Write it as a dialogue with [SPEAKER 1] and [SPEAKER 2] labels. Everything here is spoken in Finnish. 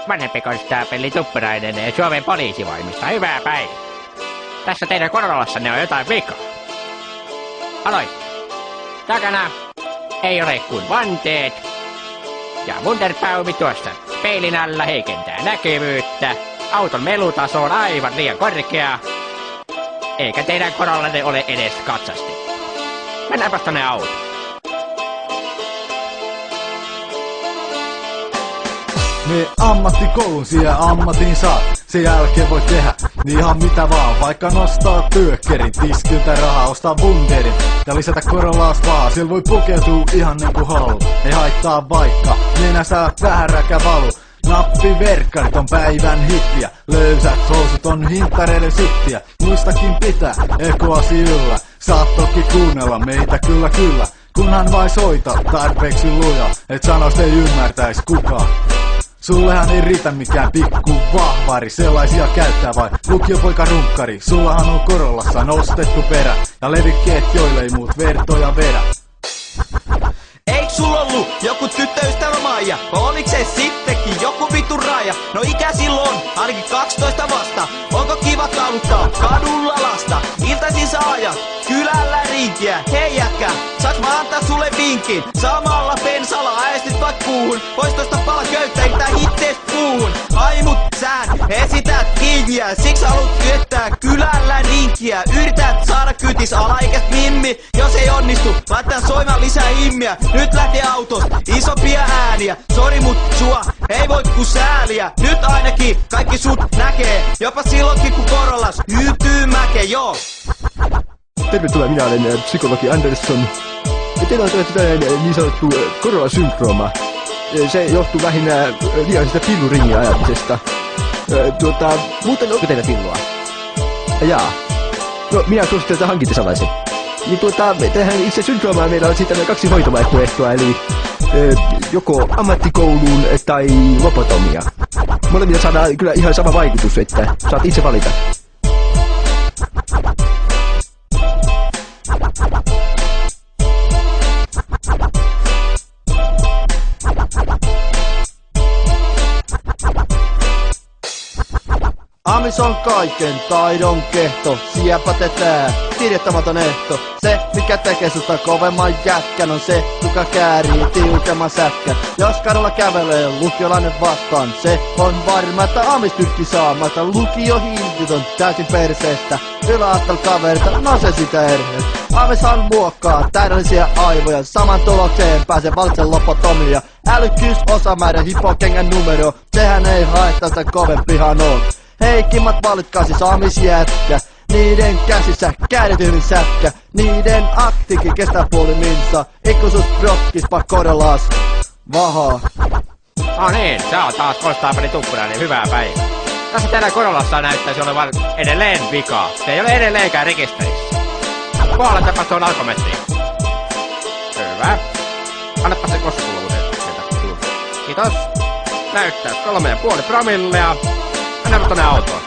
[SPEAKER 1] vanhempi konstaapeli Tuppurainen Suomen poliisivoimista. Hyvää päivää. Tässä teidän korolassanne on jotain vikaa. Aloit. Takana ei ole kuin vanteet. Ja Wunderbaumi tuossa peilin alla heikentää näkyvyyttä. Auton melutaso on aivan liian korkea. Eikä teidän korollanne ole edes katsasti. Mennäänpäs tonne autoon.
[SPEAKER 2] Me ammattikoulun siellä ammatin saat. Sen jälkeen voi tehdä ihan mitä vaan. Vaikka nostaa työkkerin, tiskiltä rahaa, ostaa Wunderin ja lisätä Corollaas vaan. Sillä voi pukeutua ihan niinku halu. Ei haittaa vaikka nenästä vähän räkä valu. Nappiverkkarit on päivän hittiä. Löysät housut on hintareiden sittiä. Muistakin pitää ekoasi yllä. Saat toki kuunnella meitä kyllä. Kunhan vai soita tarpeeksi luja, et sanoista ei ymmärtäis kukaan. Sullehan ei riitä mikään pikku vahvari, sellaisia käyttää vai lukiopoika runkkari. Sullahan on Corollassa nostettu perä ja levikkeet joille ei muut vertoja vedä.
[SPEAKER 3] Eiks sulla ollut joku tyttöystävä Maija? Oliks se sittenkin joku vittu raja? No ikä silloin ainakin 12 vasta. Onko kiva taluttaa kadulla lasta? Iltaisin saa ajaa kylällä rinkiä. Hei jätkä, saaks mä antaa sulle vinkin? Samalla pensalla aestit vaik puuhun. Pois tosta pala köyttä, ei tää hittees puuhun. Ai mut sään esität kiinniä. Siksi haluut viettää kylällä rinkiä. Yrität saada kytis alaikäst mimmi. Jos ei onnistu, laittaa soimaan lisää himmiä. Nyt lähtee autosta, isompia ääniä. Sori mut sua, ei voi ku sääliä. Nyt ainakin kaikki sut näkee. Jopa silloinkin kun Corollas hyytyy mäke, joo.
[SPEAKER 4] Tervetuloa, minä olen psykologi Andersson. Ja teillä on tällainen niin sanottu Corolla-syndrooma. Se johtuu lähinnä liiallisesta pilluringin ajamisesta. Muuten onko teillä pillua? Jaa. No, minä suosittelen, että hankitte salaisen. Niin tähän itse syndroomaan meillä on sitten 2 hoitovaihtoehtoa, eli joko ammattikouluun tai lobotomia. Molemmilla saadaan kyllä ihan sama vaikutus, että saat itse valita.
[SPEAKER 5] Amis on kaiken taidon kehto, siepatetään, kirjoittamaton ehto. Se, mikä tekee susta kovemman jätkän, on se, kuka käärii tiukemman sätkän. Jos kadulla kävelee lukiolainen vastaan, se on varma, että Amis tykki saamatta. Lukio hiltit on täysin perseestä, yläastal kaverita, no se sitä erheestä. Amishan muokkaa täydellisiä aivoja, saman tulokseen pääsee valitsen lobotomia. Älykkyys, osamäärä, hipokengän numero, sehän ei haittaa sitä kovempihan on. Heikimmat valitkaa siis amisjätkä. Niiden käsissä kädetyynin sätkä. Niiden aktikin kestää puoli minsa. Ikuisuus prokkispa Corollas vahaa.
[SPEAKER 1] No niin, se on taas konstaapeli Tuppurainen. Hyvää päivää. Tässä teidän Corollassa näyttäisi olevan edelleen vikaa. Se ei ole edelleenkään rekisterissä. Puolentapa tuon alkometriin. Hyvä. Annappa se koskuluun. Kiitos. Näyttää 3,5 promillea. Mennään tonne autoon.